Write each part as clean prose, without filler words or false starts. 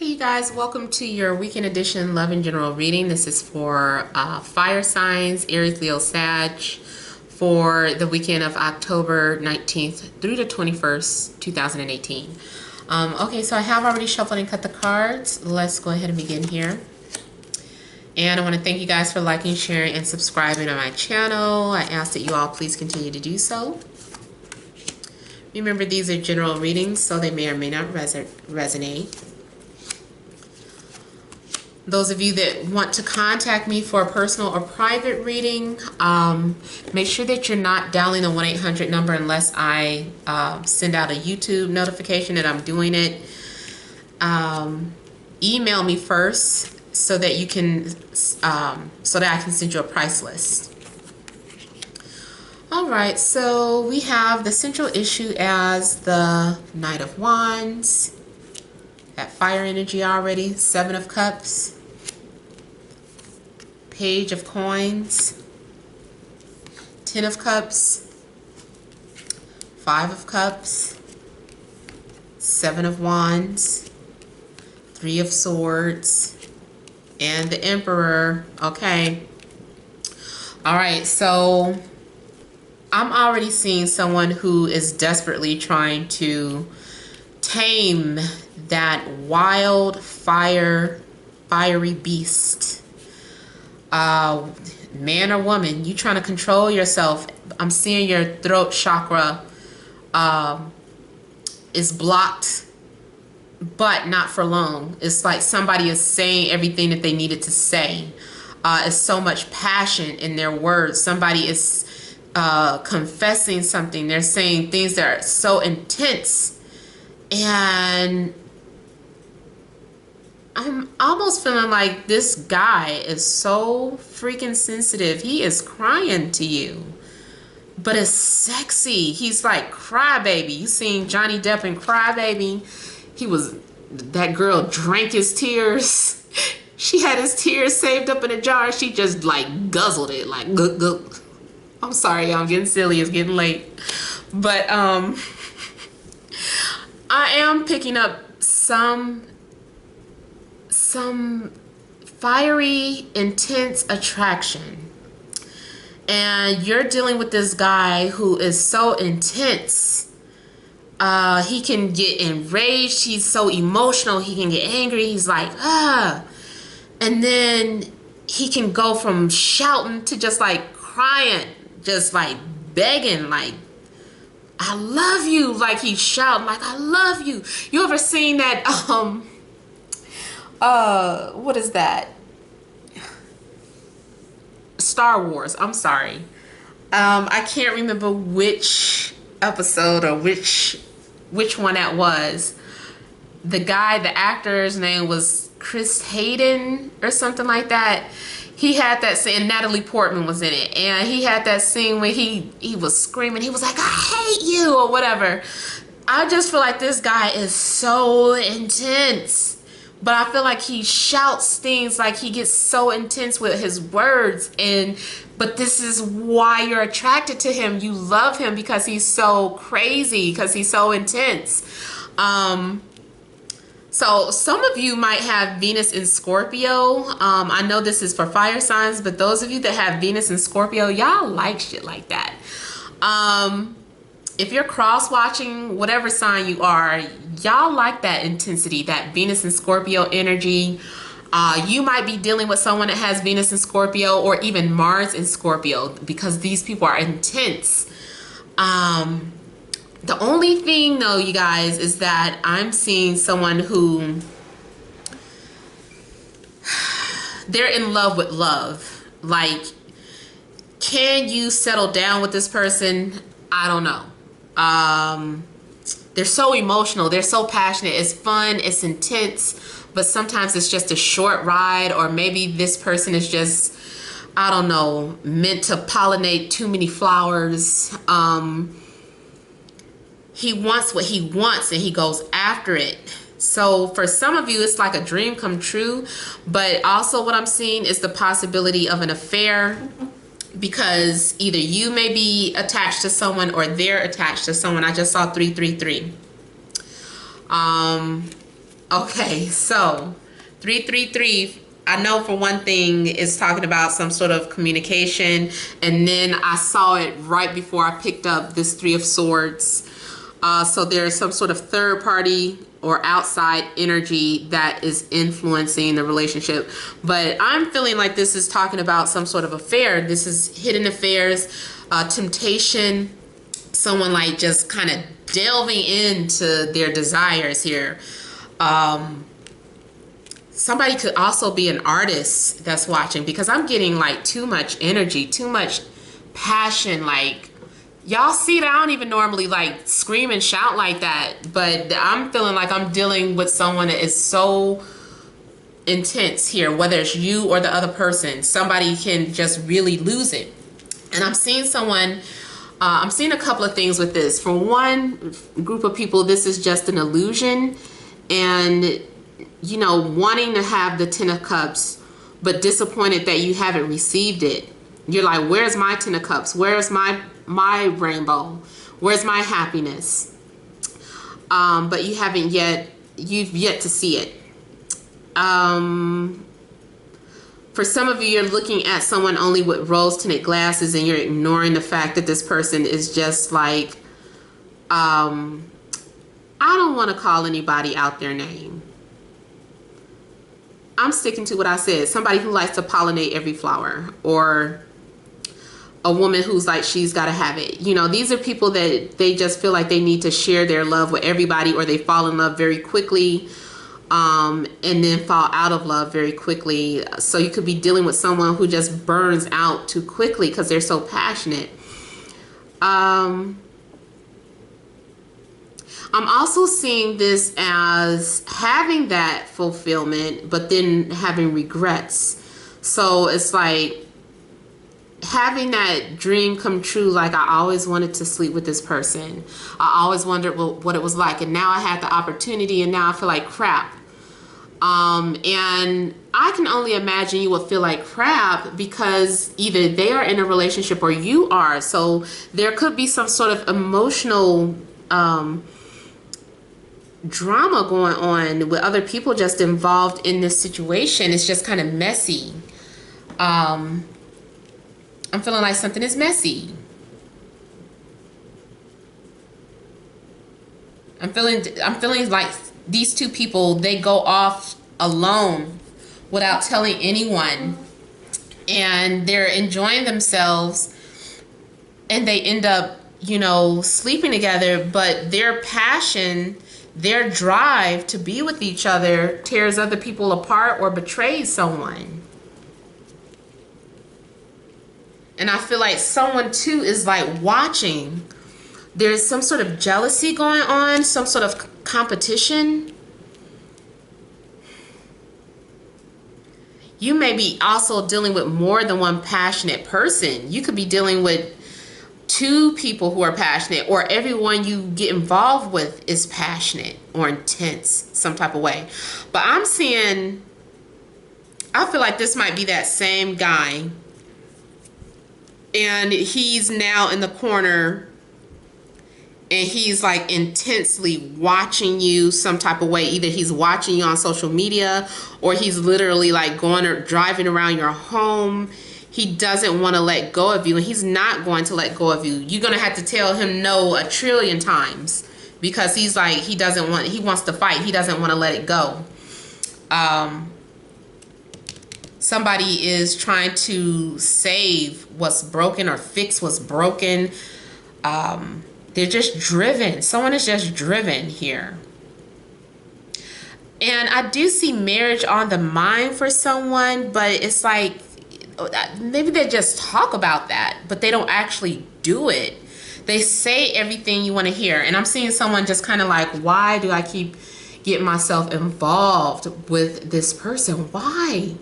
Hey you guys, welcome to your weekend edition Love and General reading. This is for fire signs, Aries, Leo, Sag, for the weekend of October 19th through the 21st, 2018. Okay, so I have already shuffled and cut the cards. Let's go ahead and begin here. And I want to thank you guys for liking, sharing, and subscribing to my channel. I ask that you all please continue to do so. Remember, these are general readings, so they may or may not resonate. Those of you that want to contact me for a personal or private reading, make sure that you're not dialing the 1-800 number unless I send out a YouTube notification that I'm doing it. Email me first so that you can, so that I can send you a price list. All right, so we have the central issue as the Knight of Wands. That fire energy already. 7 of Cups. Page of Coins. 10 of Cups. 5 of Cups. 7 of Wands. 3 of Swords. And the Emperor. Okay. Alright, so I'm already seeing someone who is desperately trying to tame that wild fiery beast. Man or woman, you trying to control yourself. I'm seeing your throat chakra is blocked, but not for long. It's like somebody is saying everything that they needed to say. It's so much passion in their words. Somebody is confessing something. They're saying things that are so intense. And I'm almost feeling like this guy is so freaking sensitive. He is crying to you, but it's sexy. He's like Crybaby. You seen Johnny Depp in Crybaby? That girl drank his tears. She had his tears saved up in a jar. She just like guzzled it, like gulp. I'm sorry, I'm getting silly. It's getting late, but I am picking up some fiery, intense attraction. And you're dealing with this guy who is so intense. He can get enraged. He's so emotional. He can get angry. He's like, ah. And then he can go from shouting to just like crying, just like begging, like, I love you. Like he's shouting like, I love you. You ever seen that what is that? Star Wars. I'm sorry. I can't remember which episode or which one that was. The guy, the actor's name was Chris Hayden or something like that. He had that scene, Natalie Portman was in it, and he had that scene where he was screaming. He was like, I hate you, or whatever. I just feel like this guy is so intense, but I feel like he shouts things, like he gets so intense with his words, but this is why you're attracted to him. You love him because he's so crazy, because he's so intense. So some of you might have Venus in Scorpio. I know this is for fire signs, but those of you that have Venus in Scorpio, y'all like shit like that. If you're cross-watching, whatever sign you are, y'all like that intensity, that Venus in Scorpio energy. You might be dealing with someone that has Venus in Scorpio or even Mars in Scorpio, because these people are intense. The only thing though, you guys, is that I'm seeing someone who, they're in love with love. Like, can you settle down with this person? I don't know. They're so emotional. They're so passionate. It's fun. It's intense. But sometimes it's just a short ride, or maybe this person is just, I don't know, meant to pollinate too many flowers. He wants what he wants and he goes after it. So for some of you, it's like a dream come true. But also what I'm seeing is the possibility of an affair, because either you may be attached to someone or they're attached to someone. I just saw 333. Okay, so 333, I know for one thing it's talking about some sort of communication, and then I saw it right before I picked up this Three of Swords. So there's some sort of third party or outside energy that is influencing the relationship. But I'm feeling like this is talking about some sort of affair. This is hidden affairs, temptation, someone like just kind of delving into their desires here. Somebody could also be an artist that's watching, because I'm getting like too much energy, too much passion. Like, y'all see that I don't even normally like scream and shout like that, but I'm feeling like I'm dealing with someone that is so intense here, whether it's you or the other person. Somebody can just really lose it. And I'm seeing someone, I'm seeing a couple of things with this. For one group of people, this is just an illusion, and you know, wanting to have the Ten of Cups, but disappointed that you haven't received it. You're like, where's my Ten of Cups? Where's my rainbow? Where's my happiness? But you haven't yet, you've yet to see it. For some of you, you're looking at someone only with rose-tinted glasses, and you're ignoring the fact that this person is just like, I don't want to call anybody out their name. I'm sticking to what I said. Somebody who likes to pollinate every flower, or a woman who's like, she's got to have it. You know, these are people that they just feel like they need to share their love with everybody, or they fall in love very quickly, and then fall out of love very quickly. So you could be dealing with someone who just burns out too quickly because they're so passionate. I'm also seeing this as having that fulfillment, but then having regrets. So it's like having that dream come true. Like, I always wanted to sleep with this person. I always wondered what it was like. And now I had the opportunity, and now I feel like crap. And I can only imagine you will feel like crap because either they are in a relationship or you are. So there could be some sort of emotional, drama going on with other people just involved in this situation. It's just kind of messy. I'm feeling like something is messy. I'm feeling like these two people, they go off alone without telling anyone, and they're enjoying themselves, and they end up, you know, sleeping together, but their passion, their drive to be with each other tears other people apart or betrays someone. And I feel like someone too is like watching. There's some sort of jealousy going on, some sort of competition. You may be also dealing with more than one passionate person. You could be dealing with two people who are passionate, or everyone you get involved with is passionate or intense some type of way. But I'm seeing, I feel like this might be that same guy, and he's now in the corner, and he's like intensely watching you some type of way. Either he's watching you on social media, or he's literally like going or driving around your home. He doesn't want to let go of you, and he's not going to let go of you. You're going to have to tell him no a trillion times, because he's like, he wants to fight. He doesn't want to let it go. Somebody is trying to save what's broken or fix what's broken. They're just driven. Someone is just driven here. And I do see marriage on the mind for someone, but it's like, maybe they just talk about that, but they don't actually do it. They say everything you want to hear. And I'm seeing someone just kind of like, why do I keep getting myself involved with this person? Why?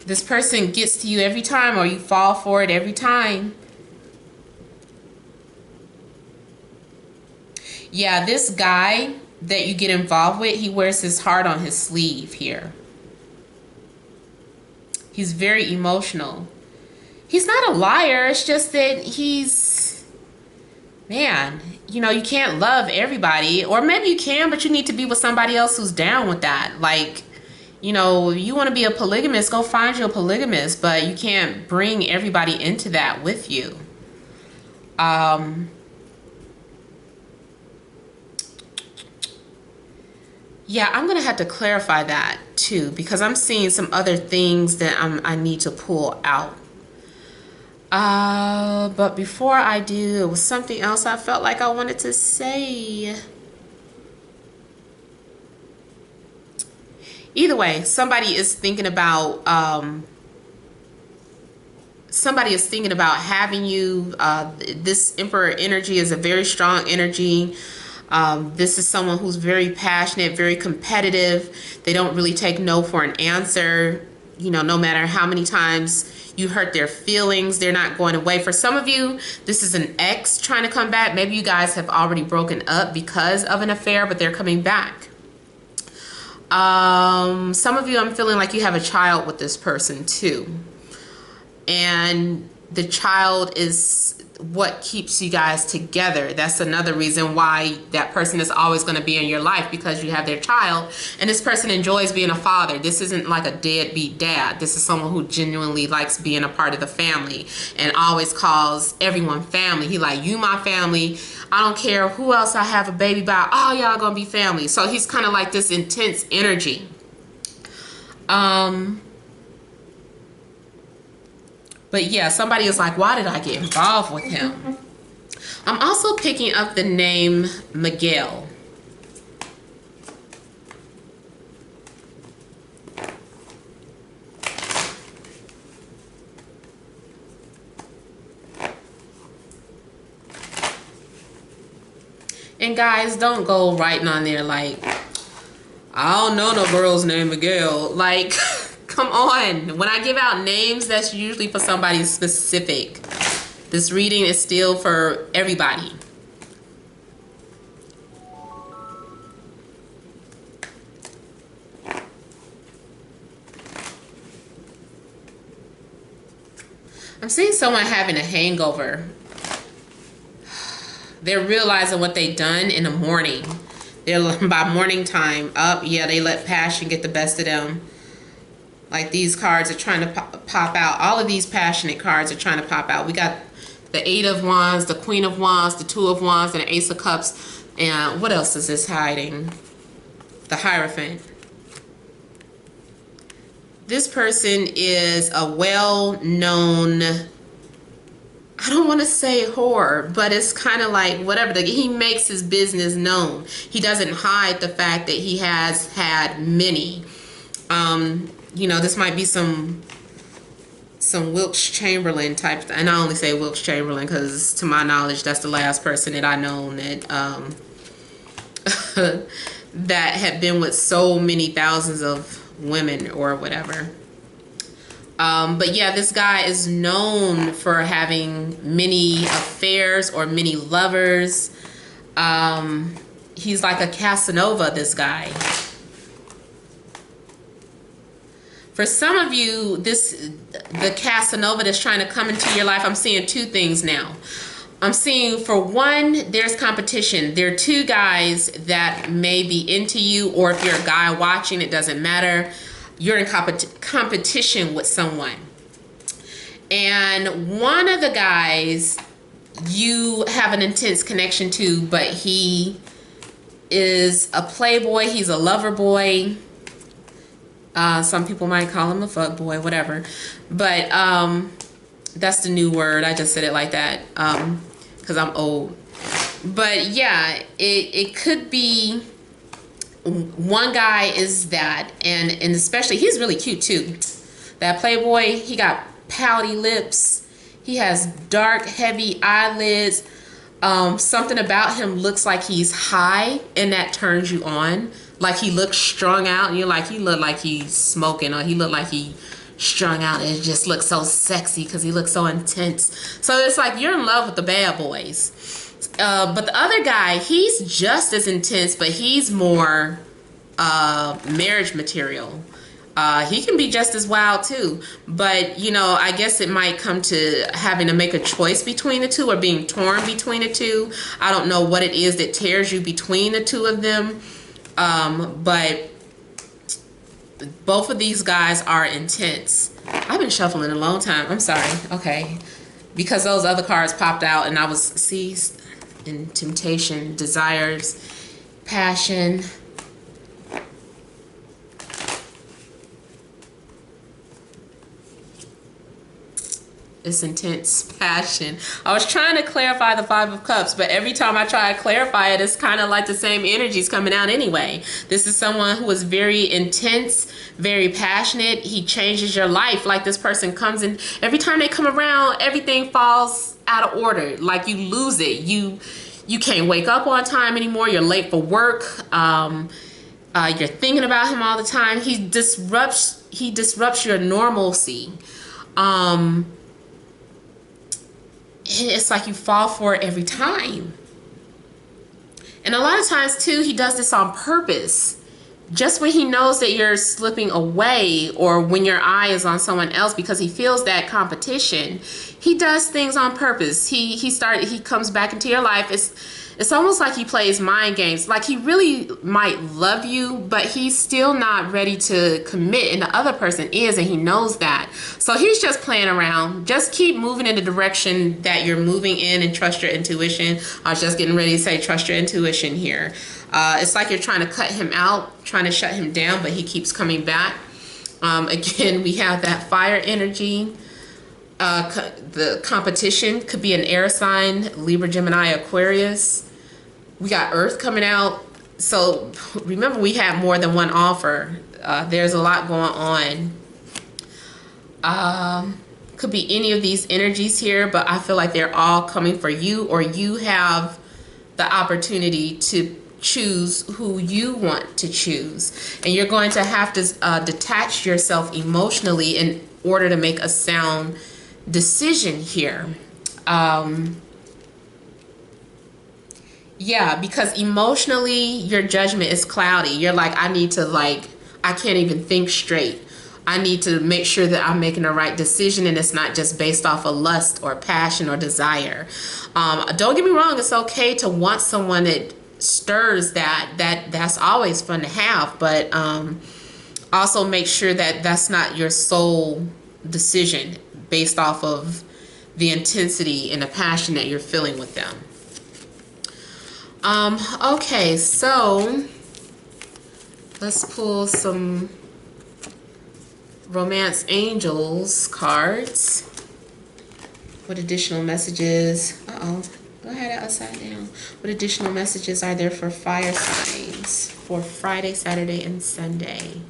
This person gets to you every time, or you fall for it every time. Yeah, this guy that you get involved with, he wears his heart on his sleeve here. He's very emotional. He's not a liar. It's just that he's, man, you know, you can't love everybody, or maybe you can, but you need to be with somebody else who's down with that. Like, you know, if you want to be a polygamist, go find you a polygamist, but you can't bring everybody into that with you. Yeah, I'm gonna have to clarify that too, because I'm seeing some other things that I need to pull out. But before I do, it was something else I felt like I wanted to say. Either way, somebody is thinking about having you. This Emperor energy is a very strong energy. This is someone who's very passionate, very competitive. They don't really take no for an answer. You know, no matter how many times you hurt their feelings, they're not going away. For some of you, this is an ex trying to come back. Maybe you guys have already broken up because of an affair, but they're coming back. Some of you, I'm feeling like you have a child with this person too. And the child is what keeps you guys together. That's another reason why that person is always going to be in your life, because you have their child, and this person enjoys being a father. This isn't like a deadbeat dad. This is someone who genuinely likes being a part of the family and always calls everyone family. He like, you my family. I don't care who else I have a baby by. Oh, y'all gonna be family. So he's kind of like this intense energy. But yeah, somebody is like, why did I get involved with him? I'm also picking up the name Miguel. And guys, don't go writing on there like, I don't know no girl's name Miguel. Like, come on. When I give out names, that's usually for somebody specific. This reading is still for everybody. I'm seeing someone having a hangover. They're realizing what they've done in the morning. They're by morning time up. Yeah, they let passion get the best of them. Like these cards are trying to pop out. All of these passionate cards are trying to pop out. We got the Eight of Wands, the Queen of Wands, the Two of Wands, and the Ace of Cups. And what else is this hiding? The Hierophant. This person is a well-known, I don't want to say whore, but it's kind of like whatever. He makes his business known. He doesn't hide the fact that he has had many. You know, this might be some Wilkes Chamberlain type, and I only say Wilkes Chamberlain because to my knowledge that's the last person that I know that that had been with so many thousands of women or whatever. But yeah, this guy is known for having many affairs or many lovers. He's like a Casanova, this guy. For some of you, the Casanova that's trying to come into your life, I'm seeing two things now. I'm seeing, for one, there's competition. There are two guys that may be into you, or if you're a guy watching, it doesn't matter. You're in competition with someone. And one of the guys you have an intense connection to, but he is a playboy. He's a lover boy. Some people might call him a fuck boy, whatever. But that's the new word. I just said it like that because I'm old. But yeah, it could be one guy is that, and especially he's really cute too. That playboy, he got pouty lips. He has dark, heavy eyelids. Something about him looks like he's high, and that turns you on. Like he looks strung out, and you're like, he look like he's smoking, or he look like he strung out, and it just looks so sexy because he looks so intense. So it's like you're in love with the bad boys. But the other guy, he's just as intense, but he's more marriage material. He can be just as wild too, but you know, I guess it might come to having to make a choice between the two, or being torn between the two. I don't know what it is that tears you between the two of them, but both of these guys are intense. I've been shuffling a long time. I'm sorry. Okay, because those other cards popped out, and I was seized in temptation, desires, passion. It's intense passion. I was trying to clarify the Five of Cups, but every time I try to clarify it, it's kind of like the same energies coming out anyway. This is someone who is very intense, very passionate. He changes your life. Like, this person comes in, every time they come around, everything falls out of order. Like, you lose it. You can't wake up on time anymore. You're late for work. You're thinking about him all the time. He disrupts your normalcy. It's like you fall for it every time. And a lot of times too, he does this on purpose. Just when he knows that you're slipping away, or when your eye is on someone else, because he feels that competition, he does things on purpose. He comes back into your life. It's almost like he plays mind games. Like, he really might love you, but he's still not ready to commit, and the other person is, and he knows that. So he's just playing around. Just keep moving in the direction that you're moving in, and trust your intuition. I was just getting ready to say trust your intuition here. It's like you're trying to cut him out, trying to shut him down, but he keeps coming back. Again, we have that fire energy. The competition could be an air sign, Libra, Gemini, Aquarius. We got Earth coming out. So remember, we have more than one offer. There's a lot going on. Could be any of these energies here, but I feel like they're all coming for you, or you have the opportunity to choose who you want to choose. And you're going to have to detach yourself emotionally in order to make a sound decision here. Yeah, because emotionally your judgment is cloudy. You're like, I can't even think straight. I need to make sure that I'm making the right decision, and it's not just based off of lust or passion or desire. Don't get me wrong, it's okay to want someone that stirs that's always fun to have, but also make sure that that's not your sole decision based off of the intensity and the passion that you're feeling with them. Okay, so let's pull some Romance Angels cards. What additional messages? Go ahead upside down. What additional messages are there for fire signs for Friday, Saturday, and Sunday?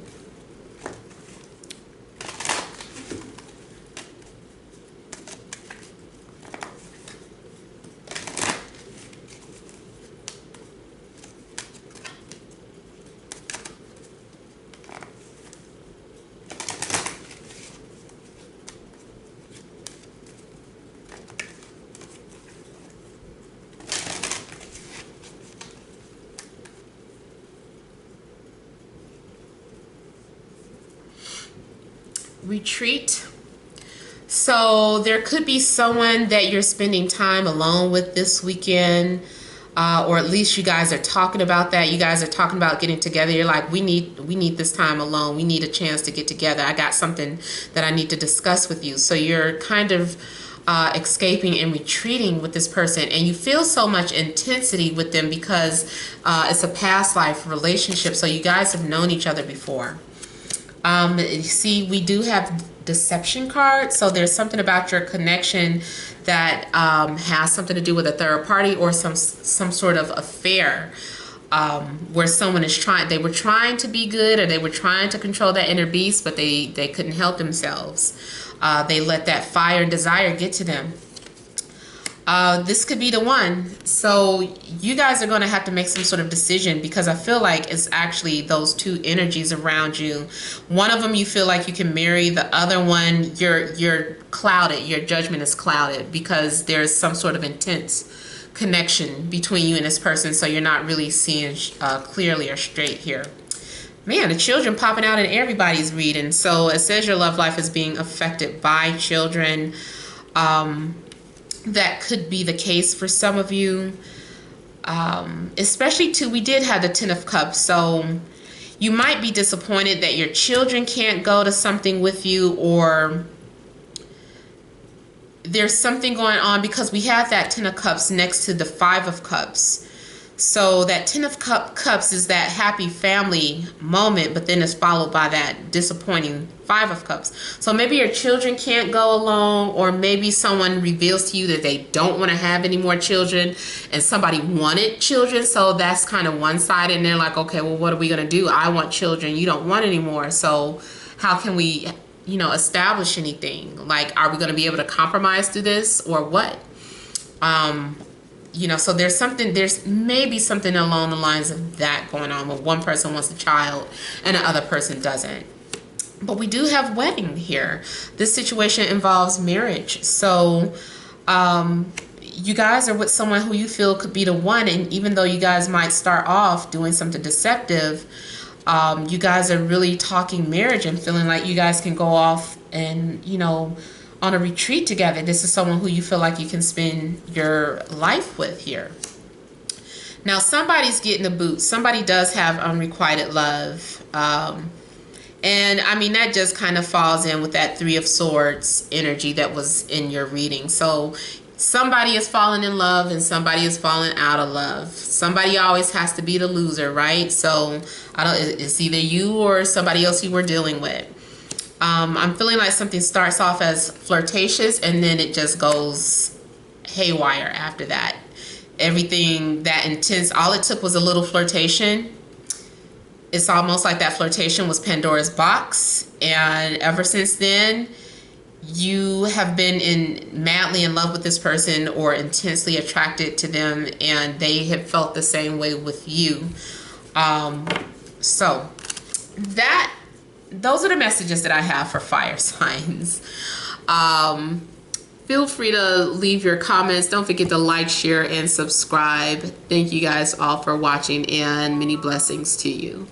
Retreat. So there could be someone that you're spending time alone with this weekend, or at least you guys are talking about that. You guys are talking about getting together. You're like, we need this time alone. We need a chance to get together. I got something that I need to discuss with you. So you're kind of escaping and retreating with this person, and you feel so much intensity with them because it's a past life relationship. So you guys have known each other before. See, we do have deception cards, so there's something about your connection that has something to do with a third party, or some sort of affair, where someone is they were trying to be good, or they were trying to control that inner beast, but they couldn't help themselves. They let that fire and desire get to them. This could be the one. So you guys are going to have to make some sort of decision, because I feel like it's actually those two energies around you. One of them you feel like you can marry. The other one, you're clouded. Your judgment is clouded because there's some sort of intense connection between you and this person, so you're not really seeing clearly or straight here. Man, the children popping out in everybody's reading. So it says your love life is being affected by children. That could be the case for some of you. Especially too, we did have the Ten of Cups. So you might be disappointed that your children can't go to something with you, or there's something going on because we have that Ten of Cups next to the Five of Cups. So that Ten of Cups is that happy family moment, but then it's followed by that disappointing Five of Cups. So maybe your children can't go along, or maybe someone reveals to you that they don't want to have any more children, and somebody wanted children. So that's kind of one-sided, and they're like, okay, well, what are we going to do? I want children. You don't want any more. So how can we, establish anything? Like, are we going to be able to compromise through this, or what? So there's maybe something along the lines of that going on, where one person wants a child and the other person doesn't. But we do have wedding here. This situation involves marriage. So you guys are with someone who you feel could be the one, and even though you guys might start off doing something deceptive, you guys are really talking marriage and feeling like you guys can go off and, on a retreat together. This is someone who you feel like you can spend your life with here. Now, somebody's getting the boot. Somebody does have unrequited love. And I mean, that just kind of falls in with that Three of Swords energy that was in your reading. So somebody is falling in love and somebody is falling out of love. Somebody always has to be the loser, right? So it's either you or somebody else you were dealing with. I'm feeling like something starts off as flirtatious and then it just goes haywire after that. Everything that intense, all it took was a little flirtation. It's almost like that flirtation was Pandora's box. And ever since then, you have been madly in love with this person or intensely attracted to them, and they have felt the same way with you. So those are the messages that I have for fire signs. Feel free to leave your comments. Don't forget to like, share, and subscribe. Thank you guys all for watching, and many blessings to you.